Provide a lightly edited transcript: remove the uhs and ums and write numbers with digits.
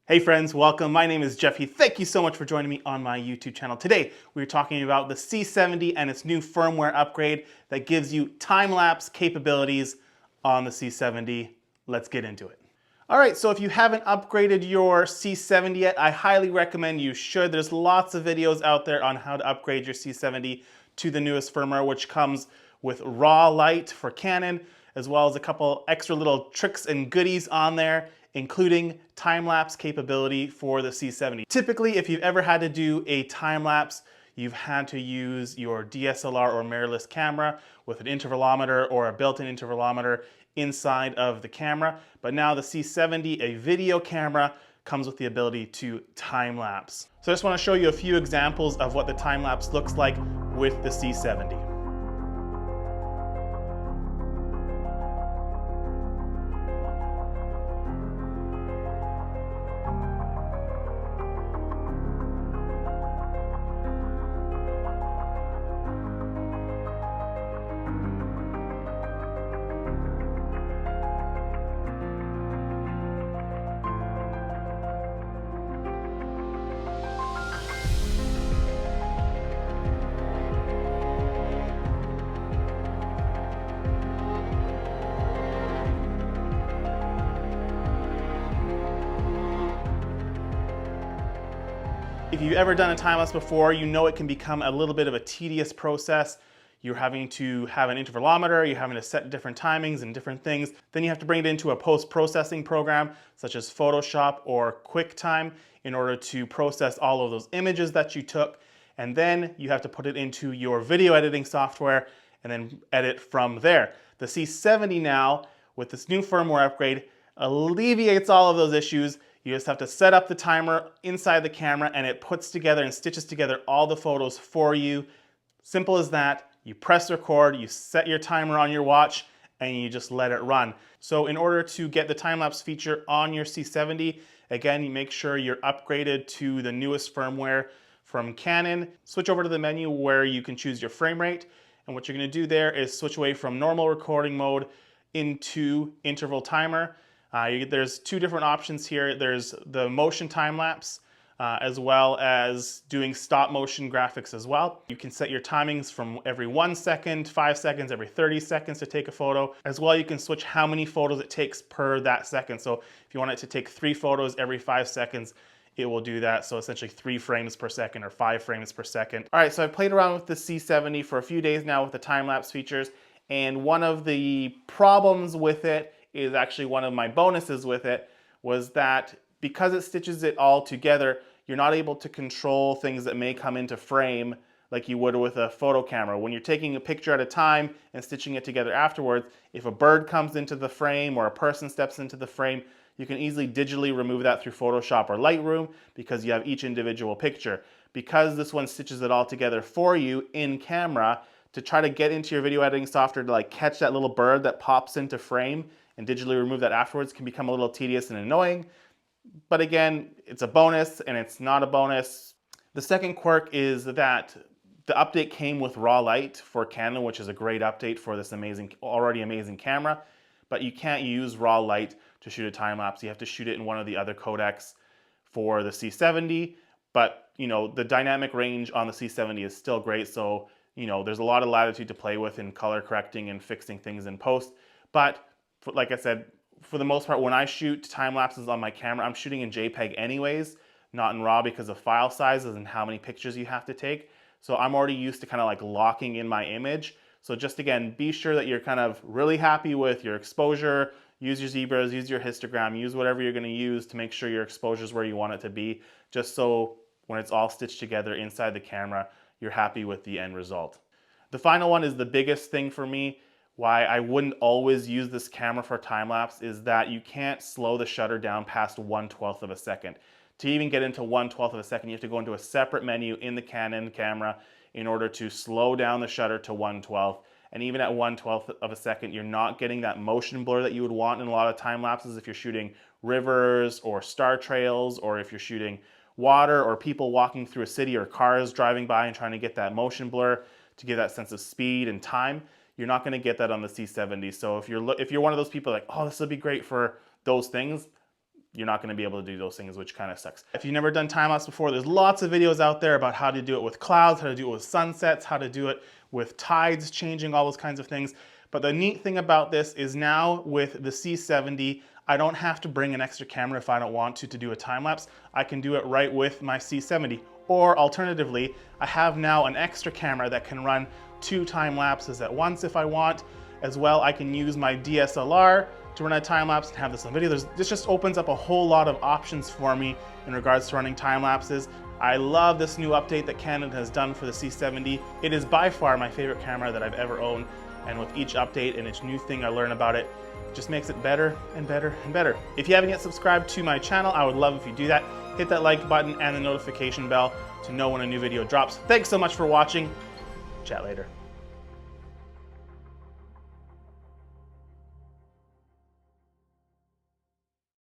Hey friends, welcome. My name is Jeffy. Thank you so much for joining me on my YouTube channel. Today, we're talking about the C70 and its new firmware upgrade that gives you time-lapse capabilities on the C70. Let's get into it. All right, so if you haven't upgraded your C70 yet, I highly recommend you should. There's lots of videos out there on how to upgrade your C70 to the newest firmware, which comes with raw light for Canon, as well as a couple extra little tricks and goodies on there, including time-lapse capability for the C70. Typically, if you've ever had to do a time-lapse, you've had to use your DSLR or mirrorless camera with an intervalometer or a built-in intervalometer inside of the camera. But now the C70, a video camera, comes with the ability to time-lapse. So I just want to show you a few examples of what the time-lapse looks like with the C70. If you've ever done a time-lapse before, you know it can become a little bit of a tedious process. You're having to have an intervalometer, you're having to set different timings and different things. Then you have to bring it into a post-processing program, such as Photoshop or QuickTime, in order to process all of those images that you took. And then you have to put it into your video editing software and then edit from there. The C70 now, with this new firmware upgrade, alleviates all of those issues. You just have to set up the timer inside the camera and it puts together and stitches together all the photos for you. Simple as that. You press record, you set your timer on your watch, and you just let it run. So in order to get the time-lapse feature on your C70, again, you make sure you're upgraded to the newest firmware from Canon. Switch over to the menu where you can choose your frame rate. And what you're going to do there is switch away from normal recording mode into interval timer. There's two different options here. There's the motion time-lapse, as well as doing stop motion graphics as well. You can set your timings from every 1 second, 5 seconds, every 30 seconds to take a photo. As well, you can switch how many photos it takes per that second. So if you want it to take 3 photos every 5 seconds, it will do that. So essentially 3 frames per second or 5 frames per second. All right, so I've played around with the C70 for a few days now with the time-lapse features. And one of the problems with it is actually one of my bonuses with it, was that because it stitches it all together, you're not able to control things that may come into frame like you would with a photo camera. When you're taking a picture at a time and stitching it together afterwards, if a bird comes into the frame or a person steps into the frame, you can easily digitally remove that through Photoshop or Lightroom because you have each individual picture. Because this one stitches it all together for you in camera, to try to get into your video editing software to like catch that little bird that pops into frame and digitally remove that afterwards can become a little tedious and annoying. But again, it's a bonus and it's not a bonus. The second quirk is that the update came with raw light for Canon, which is a great update for this already amazing camera, but you can't use raw light to shoot a time-lapse. You have to shoot it in one of the other codecs for the C70, but you know, the dynamic range on the C70 is still great, so you know, there's a lot of latitude to play with in color correcting and fixing things in post. But like I said, for the most part, when I shoot time lapses on my camera, I'm shooting in JPEG anyways, not in RAW because of file sizes and how many pictures you have to take. So I'm already used to kind of like locking in my image. So just again, be sure that you're kind of really happy with your exposure. Use your zebras, use your histogram, use whatever you're going to use to make sure your exposure is where you want it to be, just so when it's all stitched together inside the camera, you're happy with the end result. The final one is the biggest thing for me. Why I wouldn't always use this camera for time-lapse is that you can't slow the shutter down past 1/12 of a second. To even get into 1/12 of a second, you have to go into a separate menu in the Canon camera in order to slow down the shutter to 1/12. And even at 1/12 of a second, you're not getting that motion blur that you would want in a lot of time-lapses if you're shooting rivers or star trails, or if you're shooting water or people walking through a city or cars driving by and trying to get that motion blur to give that sense of speed and time. You're not going to get that on the C70. So if you're one of those people like, oh, this would be great for those things, you're not going to be able to do those things, which kind of sucks. If you've never done time-lapse before, there's lots of videos out there about how to do it with clouds, how to do it with sunsets, how to do it with tides changing, all those kinds of things. But the neat thing about this is now with the C70, I don't have to bring an extra camera if I don't want to do a time-lapse. I can do it right with my C70. Or alternatively, I have now an extra camera that can run 2 time-lapses at once if I want. As well, I can use my DSLR to run a time-lapse and have this on video. This just opens up a whole lot of options for me in regards to running time-lapses. I love this new update that Canon has done for the C70. It is by far my favorite camera that I've ever owned, and with each update and each new thing I learn about it, just makes it better and better and better. If you haven't yet subscribed to my channel, I would love if you do that. Hit that like button and the notification bell to know when a new video drops. Thanks so much for watching. Chat later.